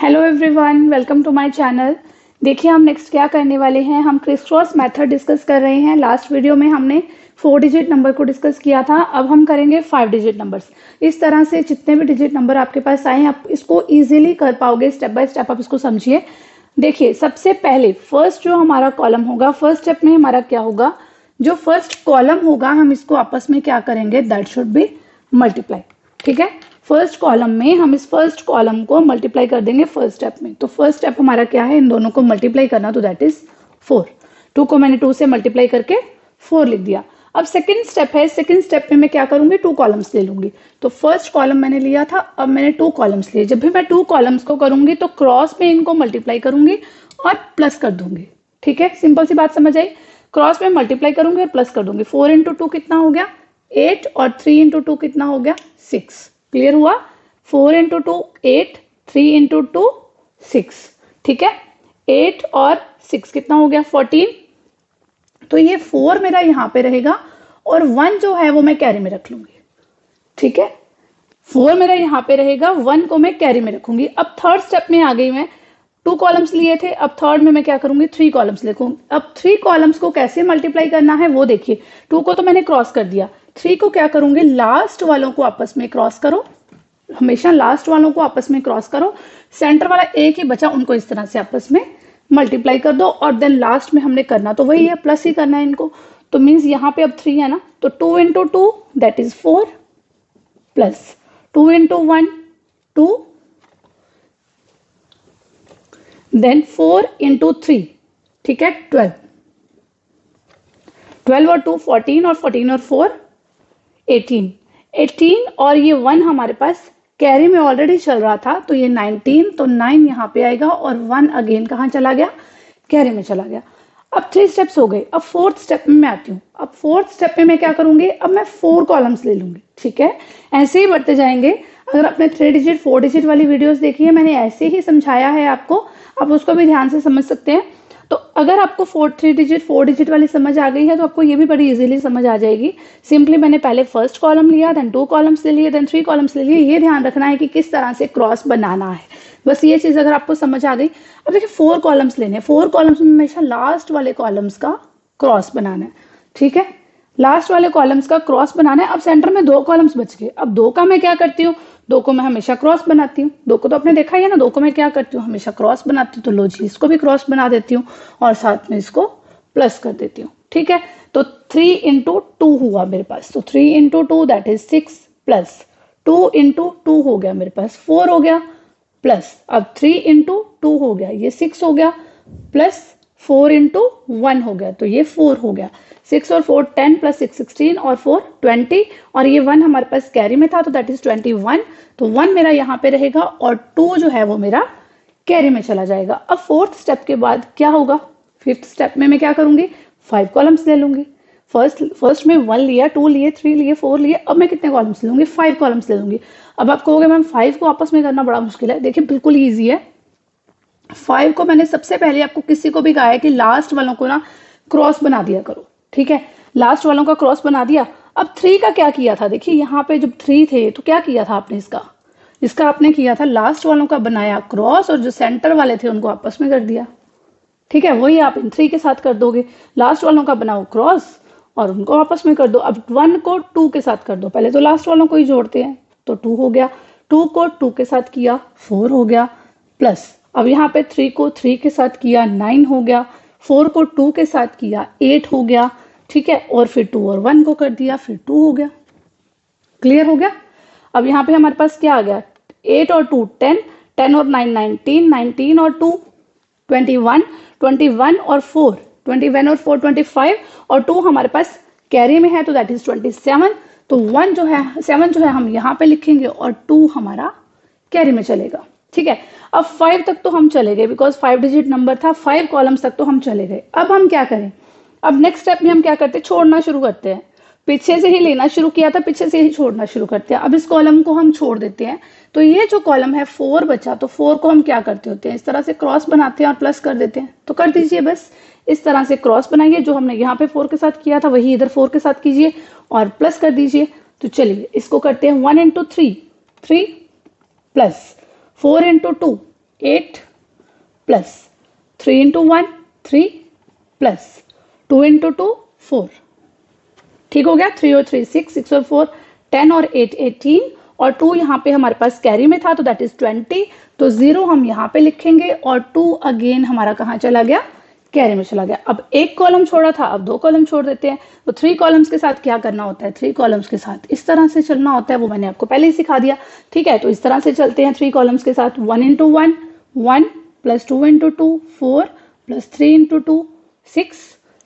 Hello everyone, welcome to my channel. देखिए हम next क्या करने वाले हैं। हम क्रिस क्रॉस मेथड डिस्कस कर रहे हैं। लास्ट वीडियो में हमने 4 डिजिट नंबर को डिस्कस किया था। अब हम करेंगे 5 डिजिट नंबर्स। इस तरह से जितने भी डिजिट नंबर आपके पास आए आप इसको इजीली कर पाओगे। स्टेप बाय स्टेप आप इसको समझिए। देखिए सबसे पहले फर्स्ट जो हमारा कॉलम होगा, फर्स्ट स्टेप में हमारा क्या होगा, जो फर्स्ट कॉलम होगा हम इसको आपस में क्या करेंगे, दैट शुड बी मल्टीप्लाई। ठीक है, फर्स्ट कॉलम में हम इस फर्स्ट कॉलम को मल्टीप्लाई कर देंगे फर्स्ट स्टेप में। तो फर्स्ट स्टेप हमारा क्या है, इन दोनों को मल्टीप्लाई करना, तो दैट इज 4। 2 को मैंने 2 से मल्टीप्लाई करके 4 लिख दिया। अब सेकंड स्टेप है, सेकंड स्टेप में मैं क्या करूंगी, 2 कॉलम्स ले लूंगी। तो फर्स्ट कॉलम मैंने लिया था, अब मैंने 2 कॉलम्स लिए। जब भी मैं 2 कॉलम्स को करूंगी तो क्रॉस में इनको मल्टीप्लाई करूंगी और प्लस कर दूंगी। ठीक है, सिंपल सी बात समझ आई। क्रॉस में मल्टीप्लाई करूंगी और प्लस कर दूंगी। 4 इंटू 2 कितना हो गया 8 और 3 इंटू 2 कितना हो गया 6। क्लियर हुआ। 4 इंटू 2 8, 3 इंटू 2 6। ठीक है, 8 और 6 कितना हो गया 14। तो ये 4 मेरा यहाँ पे रहेगा और 1 जो है वो मैं कैरी में रख लूंगी। ठीक है, 4 मेरा यहाँ पे रहेगा, 1 को मैं कैरी में रखूंगी। अब थर्ड स्टेप में आ गई मैं। 2 कॉलम्स लिए थे, अब थर्ड में मैं क्या करूंगी, 3 कॉलम्स लिखूंगी। अब 3 कॉलम्स को कैसे मल्टीप्लाई करना है वो देखिए। 2 को तो मैंने क्रॉस कर दिया, 3 को क्या करूंगी, लास्ट वालों को आपस में क्रॉस करो। हमेशा लास्ट वालों को आपस में क्रॉस करो। सेंटर वाला एक ही बचा, उनको इस तरह से आपस में मल्टीप्लाई कर दो। और देन लास्ट में हमने करना तो वही है, प्लस ही करना है इनको। तो मीन्स यहाँ पे अब 3 है ना, तो 2 into 2 that is 4 plus 2 into 1 2, then 4 into 3, ठीक है 12। 12 और 2 14 और 14 और 4 18। 18 और ये 1 हमारे पास कैरी में ऑलरेडी चल रहा था, तो ये 19, तो 9 यहाँ पे आएगा और 1 अगेन कहाँ चला गया, कैरी में चला गया। अब 3 स्टेप्स हो गए। अब फोर्थ स्टेप में मैं आती हूँ। अब फोर्थ स्टेप में मैं क्या करूंगी, अब मैं 4 कॉलम्स ले लूंगी। ठीक है, ऐसे ही बढ़ते जाएंगे। अगर आपने 3 डिजिट 4 डिजिट वाली वीडियोस देखी है, मैंने ऐसे ही समझाया है आपको, आप उसको भी ध्यान से समझ सकते हैं। तो अगर आपको 3 डिजिट 4 डिजिट वाली समझ आ गई है तो आपको ये भी बड़ी इजीली समझ आ जाएगी। सिंपली मैंने पहले फर्स्ट कॉलम लिया, देन 2 कॉलम्स ले लिए, देन 3 कॉलम्स ले लिए। ये ध्यान रखना है कि किस तरह से क्रॉस बनाना है, बस ये चीज अगर आपको समझ आ गई। अब देखिए 4 कॉलम्स लेने हैं, 4 कॉलम्स में हमेशा लास्ट वाले कॉलम्स का क्रॉस बनाना है। ठीक है, लास्ट वाले कॉलम्स का क्रॉस बनाना है। अब सेंटर में 2 कॉलम्स बच गए। अब 2 का मैं क्या करती हूँ, 2 को मैं हमेशा क्रॉस बनाती हूँ। 2 को तो आपने देखा ही है ना, 2 को मैं क्या करती हूँ, हमेशा क्रॉस बनाती हूँ। तो लो जी, इसको भी क्रॉस बना देती हूँ और साथ में इसको प्लस कर देती हूँ। ठीक है, तो 3 इंटू 2 हुआ मेरे पास, तो 3 into 2 that is 6 plus 2 into 2 हो गया मेरे पास 4 हो गया, प्लस अब 3 इंटू 2 हो गया, ये 6 हो गया, प्लस 4 इंटू 1 हो गया, तो ये 4 हो गया। 6 और 4 10 प्लस 6 16 और 4 20 और ये 1 हमारे पास कैरी में था, तो दैट इज 21। तो 1 मेरा यहाँ पे रहेगा और 2 जो है वो मेरा कैरी में चला जाएगा। अब फोर्थ स्टेप के बाद क्या होगा, फिफ्थ स्टेप में मैं क्या करूंगी, 5 कॉलम्स ले लूंगी। फर्स्ट में 1 लिया, 2 लिए, 3 लिए, 4 लिए। अब मैं कितने कॉलम्स ले लूंगी, 5 कॉलम्स ले लूंगी। अब आप कहोगे मैम 5 को आपस में करना बड़ा मुश्किल है। देखिए बिल्कुल ईजी है। 5 को मैंने सबसे पहले आपको किसी को भी कहा है कि लास्ट वालों को ना क्रॉस बना दिया करो। ठीक है, लास्ट वालों का क्रॉस बना दिया। अब 3 का क्या किया था, देखिए यहाँ पे जब 3 थे तो क्या किया था आपने, इसका आपने किया था लास्ट वालों का बनाया क्रॉस और जो सेंटर वाले थे उनको आपस में कर दिया। ठीक है, वही आप इन 3 के साथ कर दोगे। लास्ट वालों का बनाओ क्रॉस और उनको आपस में कर दो। अब 1 को 2 के साथ कर दो, पहले तो लास्ट वालों को ही जोड़ते हैं, तो 2 हो गया। 2 को 2 के साथ किया 4 हो गया, प्लस अब यहाँ पे 3 को 3 के साथ किया 9 हो गया, 4 को 2 के साथ किया 8 हो गया। ठीक है, और फिर 2 और 1 को कर दिया, फिर 2 हो गया। क्लियर हो गया। अब यहाँ पे हमारे पास क्या आ गया, 8 और 2 10, 10 और 9 19, 19 और 2 21, 21 और 4 21 और 4 25 और 2 हमारे पास कैरी में है, तो दैट इज 27। तो 1 जो है 7 जो है हम यहाँ पे लिखेंगे और 2 हमारा कैरी में चलेगा। ठीक है, अब 5 तक तो हम चले गए, बिकॉज 5 डिजिट नंबर था, 5 कॉलम्स तक तो हम चले गए। अब हम क्या करें, अब नेक्स्ट स्टेप में हम क्या करते हैं, छोड़ना शुरू करते हैं। पीछे से ही लेना शुरू किया था, पीछे से ही छोड़ना शुरू करते हैं। अब इस कॉलम को हम छोड़ देते हैं, तो ये जो कॉलम है 4 बचा, तो 4 को हम क्या करते होते हैं, इस तरह से क्रॉस बनाते हैं और प्लस कर देते हैं। तो कर दीजिए, बस इस तरह से क्रॉस बनाइए। जो हमने यहाँ पे 4 के साथ किया था वही इधर 4 के साथ कीजिए और प्लस कर दीजिए। तो चलिए इसको करते हैं 1 into 3 3 plus 4 into 2 8 plus 3 into 1 3 plus 2 into 2 4। ठीक हो गया, 3 और 3 6, 6 और 4 10 और 8 18 और 2 यहाँ पे हमारे पास कैरी में था तो दैट इज 20, तो 0 हम यहाँ पे लिखेंगे और 2 अगेन हमारा कहाँ चला गया, कैरी में चला गया। अब एक कॉलम छोड़ा था, अब 2 कॉलम छोड़ देते हैं। तो 3 कॉलम्स के साथ क्या करना होता है, 3 कॉलम्स के साथ इस तरह से चलना होता है, वो मैंने आपको पहले ही सिखा दिया। ठीक है, तो इस तरह से चलते हैं 3 कॉलम्स के साथ। 1 into 1 1 plus 2 into 2 4 plus 3 into 2 6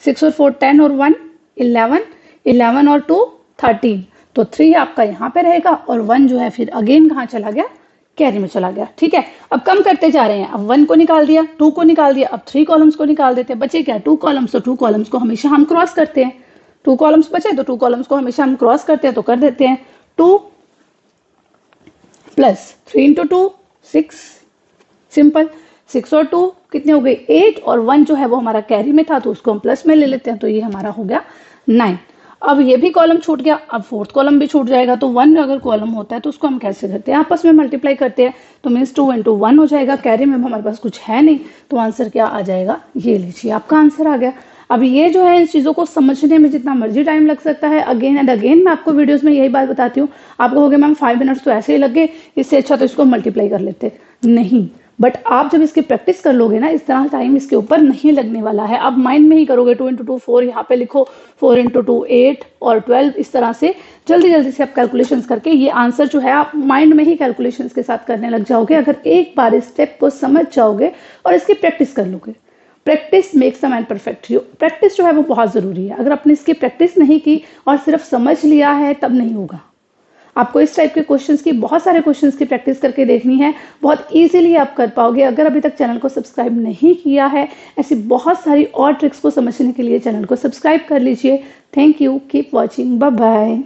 6 और 4 10 और 1 11 11 और 2 13, तो 3 आपका यहाँ पे रहेगा और 1 जो है फिर अगेन कहाँ चला गया, कैरी में चला गया। ठीक है, अब कम करते जा रहे हैं। अब 1 को निकाल दिया, 2 को निकाल दिया, अब 3 कॉलम्स को निकाल देते हैं। बचे क्या, 2 कॉलम्स, तो 2 कॉलम्स को हमेशा हम क्रॉस करते हैं। 2 कॉलम्स बचे तो 2 कॉलम्स को हमेशा हम क्रॉस करते हैं, तो कर देते हैं 2 प्लस 3 इंटू 2 6, सिंपल। 6 और 2 कितने हो गए 8 और 1 जो है वो हमारा कैरी में था तो उसको हम प्लस में ले लेते हैं, तो ये हमारा हो गया 9। अब ये भी कॉलम छूट गया, अब 4th कॉलम भी छूट जाएगा। तो 1 अगर कॉलम होता है तो उसको हम कैसे करते हैं, आपस में मल्टीप्लाई करते हैं, तो मीन्स 2 इंटू 1 हो जाएगा। कैरी में हमारे पास कुछ है नहीं, तो आंसर क्या आ जाएगा, ये लीजिए आपका आंसर आ गया। अब ये जो है, इन चीज़ों को समझने में जितना मर्जी टाइम लग सकता है, अगेन एंड अगेन मैं आपको वीडियोस में यही बात बताती हूँ। आप कहोगे मैम 5 मिनट्स तो ऐसे ही लग गए, इससे अच्छा तो इसको मल्टीप्लाई कर लेते। नहीं, बट आप जब इसकी प्रैक्टिस कर लोगे ना, इस तरह टाइम इसके ऊपर नहीं लगने वाला है। आप माइंड में ही करोगे, 2 इंटू 2 4 यहाँ पे लिखो, 4 इंटू 2 8 और 12, इस तरह से जल्दी जल्दी से आप कैलकुलेशंस करके ये आंसर जो है आप माइंड में ही कैलकुलेशंस के साथ करने लग जाओगे, अगर एक बार इस स्टेप को समझ जाओगे और इसकी प्रैक्टिस कर लोगे। Practice makes a man perfect. Practice जो है वो बहुत ज़रूरी है। अगर आपने इसकी प्रैक्टिस नहीं की और सिर्फ समझ लिया है तब नहीं होगा। आपको इस टाइप के क्वेश्चंस की, बहुत सारे क्वेश्चंस की प्रैक्टिस करके देखनी है, बहुत इजीली आप कर पाओगे। अगर अभी तक चैनल को सब्सक्राइब नहीं किया है, ऐसी बहुत सारी और ट्रिक्स को समझने के लिए चैनल को सब्सक्राइब कर लीजिए। Thank you, keep watching, bye bye.